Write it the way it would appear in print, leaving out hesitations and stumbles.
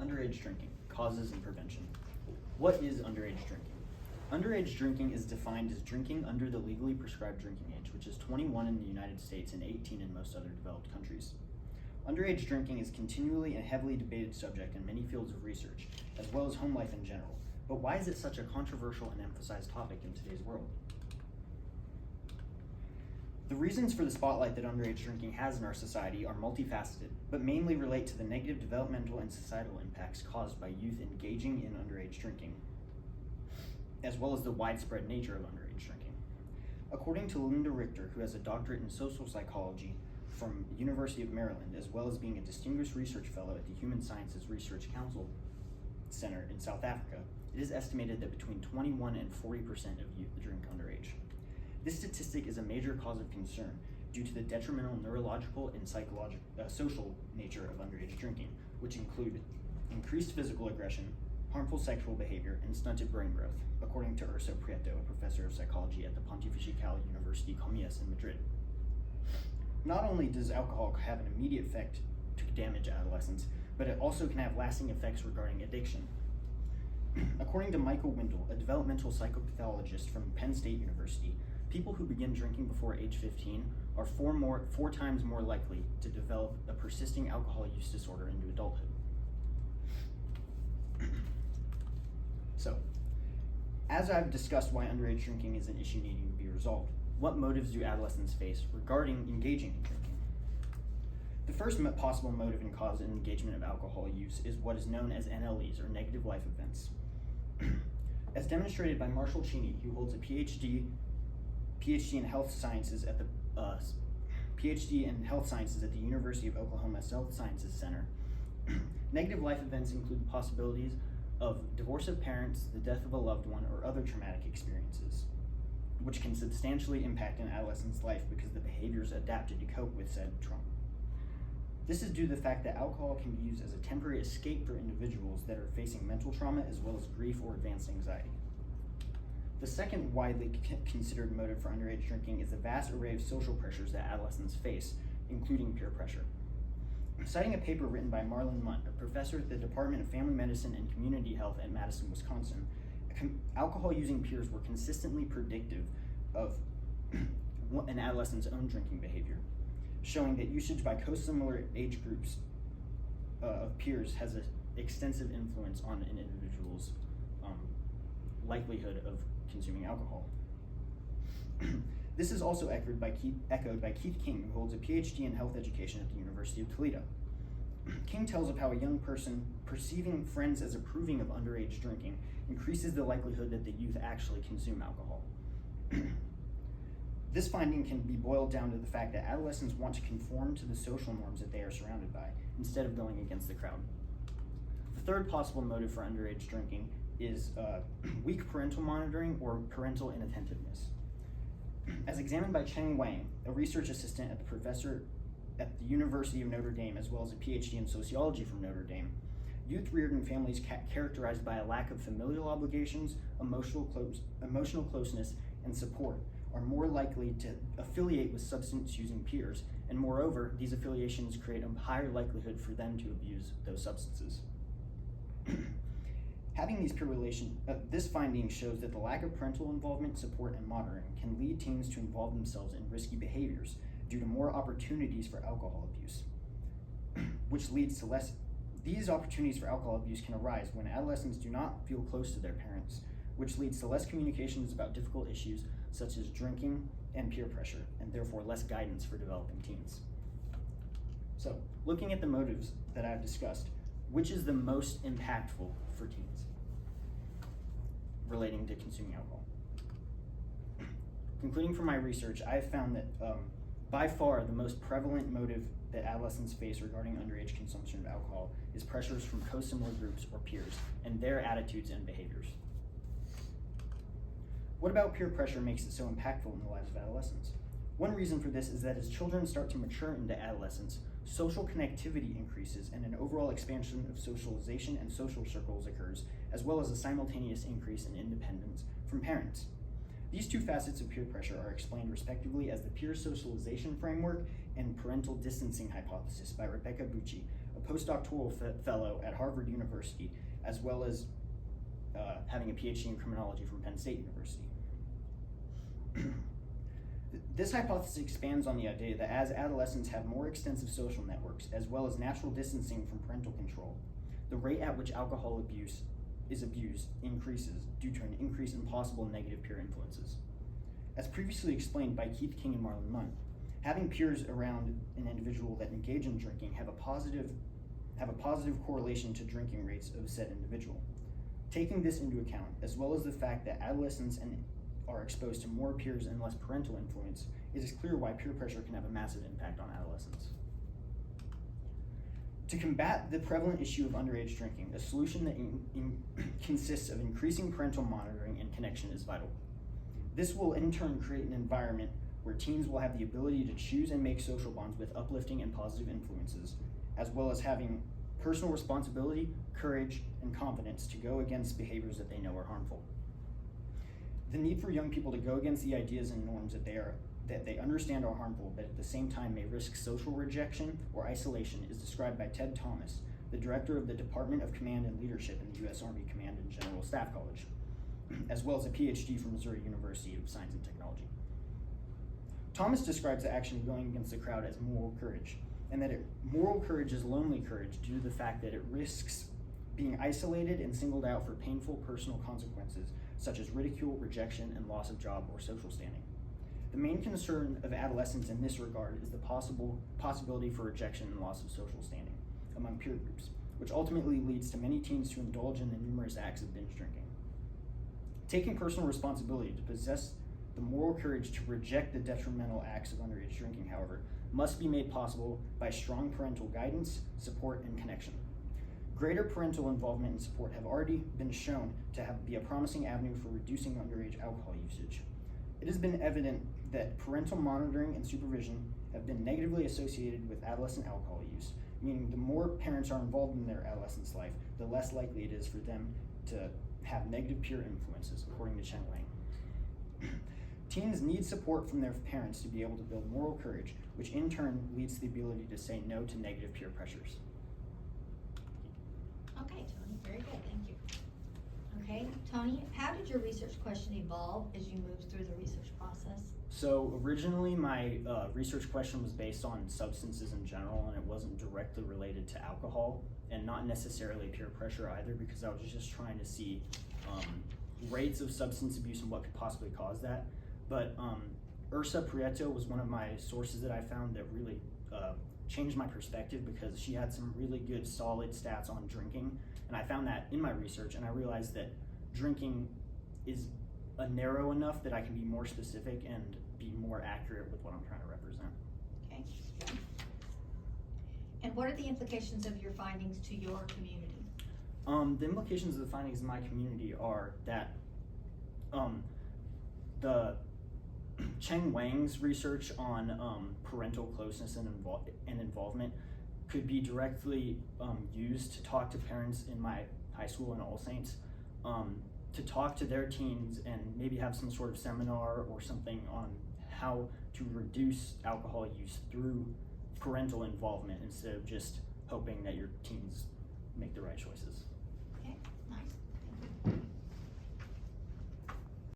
Underage drinking, causes and prevention. What is underage drinking? Underage drinking is defined as drinking under the legally prescribed drinking age, which is 21 in the United States and 18 in most other developed countries. Underage drinking is continually a heavily debated subject in many fields of research, as well as home life in general. But why is it such a controversial and emphasized topic in today's world? The reasons for the spotlight that underage drinking has in our society are multifaceted, but mainly relate to the negative developmental and societal impacts caused by youth engaging in underage drinking, as well as the widespread nature of underage drinking. According to Linda Richter, who has a doctorate in social psychology from the University of Maryland, as well as being a distinguished research fellow at the Human Sciences Research Council Center in South Africa, it is estimated that between 21 and 40% of youth drink underage. This statistic is a major cause of concern due to the detrimental neurological and social nature of underage drinking, which include increased physical aggression, harmful sexual behavior, and stunted brain growth, according to Urso Prieto, a professor of psychology at the Pontifical University Comillas in Madrid. Not only does alcohol have an immediate effect to damage adolescents, but it also can have lasting effects regarding addiction. According to Michael Wendell, a developmental psychopathologist from Penn State University, people who begin drinking before age 15 are four times more likely to develop a persisting alcohol use disorder into adulthood. So, as I've discussed why underage drinking is an issue needing to be resolved, what motives do adolescents face regarding engaging in drinking? The first possible motive and cause in engagement of alcohol use is what is known as NLEs, or negative life events. As demonstrated by Marshall Cheney, who holds a PhD in health sciences at the University of Oklahoma's Health Sciences Center, negative life events include possibilities of divorce of parents, the death of a loved one, or other traumatic experiences, which can substantially impact an adolescent's life because the behaviors adapted to cope with said trauma. This is due to the fact that alcohol can be used as a temporary escape for individuals that are facing mental trauma as well as grief or advanced anxiety. The second widely considered motive for underage drinking is the vast array of social pressures that adolescents face, including peer pressure. Citing a paper written by Marlon Munt, a professor at the Department of Family Medicine and Community Health at Madison, Wisconsin, alcohol-using peers were consistently predictive of an adolescent's own drinking behavior, showing that usage by co-similar age groups of peers has an extensive influence on an individual's likelihood of consuming alcohol. This is also echoed by Keith King, who holds a PhD in health education at the University of Toledo. King tells of how a young person perceiving friends as approving of underage drinking increases the likelihood that the youth actually consume alcohol. This finding can be boiled down to the fact that adolescents want to conform to the social norms that they are surrounded by, instead of going against the crowd. The third possible motive for underage drinking is weak parental monitoring or parental inattentiveness. As examined by Cheng Wang, a research assistant at the professor at the University of Notre Dame, as well as a PhD in sociology from Notre Dame, youth reared in families characterized by a lack of familial obligations, emotional closeness, and support are more likely to affiliate with substance-using peers, and moreover, these affiliations create a higher likelihood for them to abuse those substances. Having these peer relations, this finding shows that the lack of parental involvement, support, and monitoring can lead teens to involve themselves in risky behaviors due to more opportunities for alcohol abuse, which leads to less. These opportunities for alcohol abuse can arise when adolescents do not feel close to their parents, which leads to less communications about difficult issues such as drinking and peer pressure, and therefore less guidance for developing teens. So, looking at the motives that I've discussed, which is the most impactful for teens relating to consuming alcohol? Concluding from my research, I have found that by far the most prevalent motive that adolescents face regarding underage consumption of alcohol is pressures from co-similar groups or peers and their attitudes and behaviors. What about peer pressure makes it so impactful in the lives of adolescents? One reason for this is that as children start to mature into adolescence, social connectivity increases and an overall expansion of socialization and social circles occurs, as well as a simultaneous increase in independence from parents. These two facets of peer pressure are explained respectively as the peer socialization framework and parental distancing hypothesis by Rebecca Bucci, a postdoctoral fellow at Harvard University, as well as having a PhD in criminology from Penn State University. This hypothesis expands on the idea that as adolescents have more extensive social networks, as well as natural distancing from parental control, the rate at which alcohol abuse is abused increases due to an increase in possible negative peer influences. As previously explained by Keith King and Marlon Munn, having peers around an individual that engage in drinking have a positive correlation to drinking rates of said individual. Taking this into account, as well as the fact that adolescents are exposed to more peers and less parental influence, it is clear why peer pressure can have a massive impact on adolescents. To combat the prevalent issue of underage drinking, a solution that consists of increasing parental monitoring and connection is vital. This will in turn create an environment where teens will have the ability to choose and make social bonds with uplifting and positive influences, as well as having personal responsibility, courage, and confidence to go against behaviors that they know are harmful. The need for young people to go against the ideas and norms that they understand are harmful, but at the same time may risk social rejection or isolation, is described by Ted Thomas, the director of the Department of Command and Leadership in the U.S. Army Command and General Staff College, as well as a PhD from Missouri University of Science and Technology. Thomas describes the action of going against the crowd as moral courage, and that moral courage is lonely courage due to the fact that it risks being isolated and singled out for painful personal consequences, such as ridicule, rejection, and loss of job or social standing. The main concern of adolescents in this regard is the possibility for rejection and loss of social standing among peer groups, which ultimately leads to many teens to indulge in the numerous acts of binge drinking. Taking personal responsibility to possess the moral courage to reject the detrimental acts of underage drinking, however, must be made possible by strong parental guidance, support, and connection. Greater parental involvement and support have already been shown to be a promising avenue for reducing underage alcohol usage. It has been evident that parental monitoring and supervision have been negatively associated with adolescent alcohol use, meaning the more parents are involved in their adolescent's life, the less likely it is for them to have negative peer influences, according to Chen Wang. Teens need support from their parents to be able to build moral courage, which in turn leads to the ability to say no to negative peer pressures. Okay, Tony, very good, thank you. Okay, Tony, how did your research question evolve as you moved through the research process? So originally my research question was based on substances in general, and it wasn't directly related to alcohol, and not necessarily peer pressure either, because I was just trying to see rates of substance abuse and what could possibly cause that. But Ursa Prieto was one of my sources that I found that really changed my perspective, because she had some really good solid stats on drinking, and I found that in my research, and I realized that drinking is narrow enough that I can be more specific and be more accurate with what I'm trying to represent. Okay. And what are the implications of your findings to your community? The implications of the findings in my community are that the Cheng Wang's research on parental closeness and involvement could be directly used to talk to parents in my high school in All Saints, to talk to their teens and maybe have some sort of seminar or something on how to reduce alcohol use through parental involvement instead of just hoping that your teens make the right choices. Okay, nice.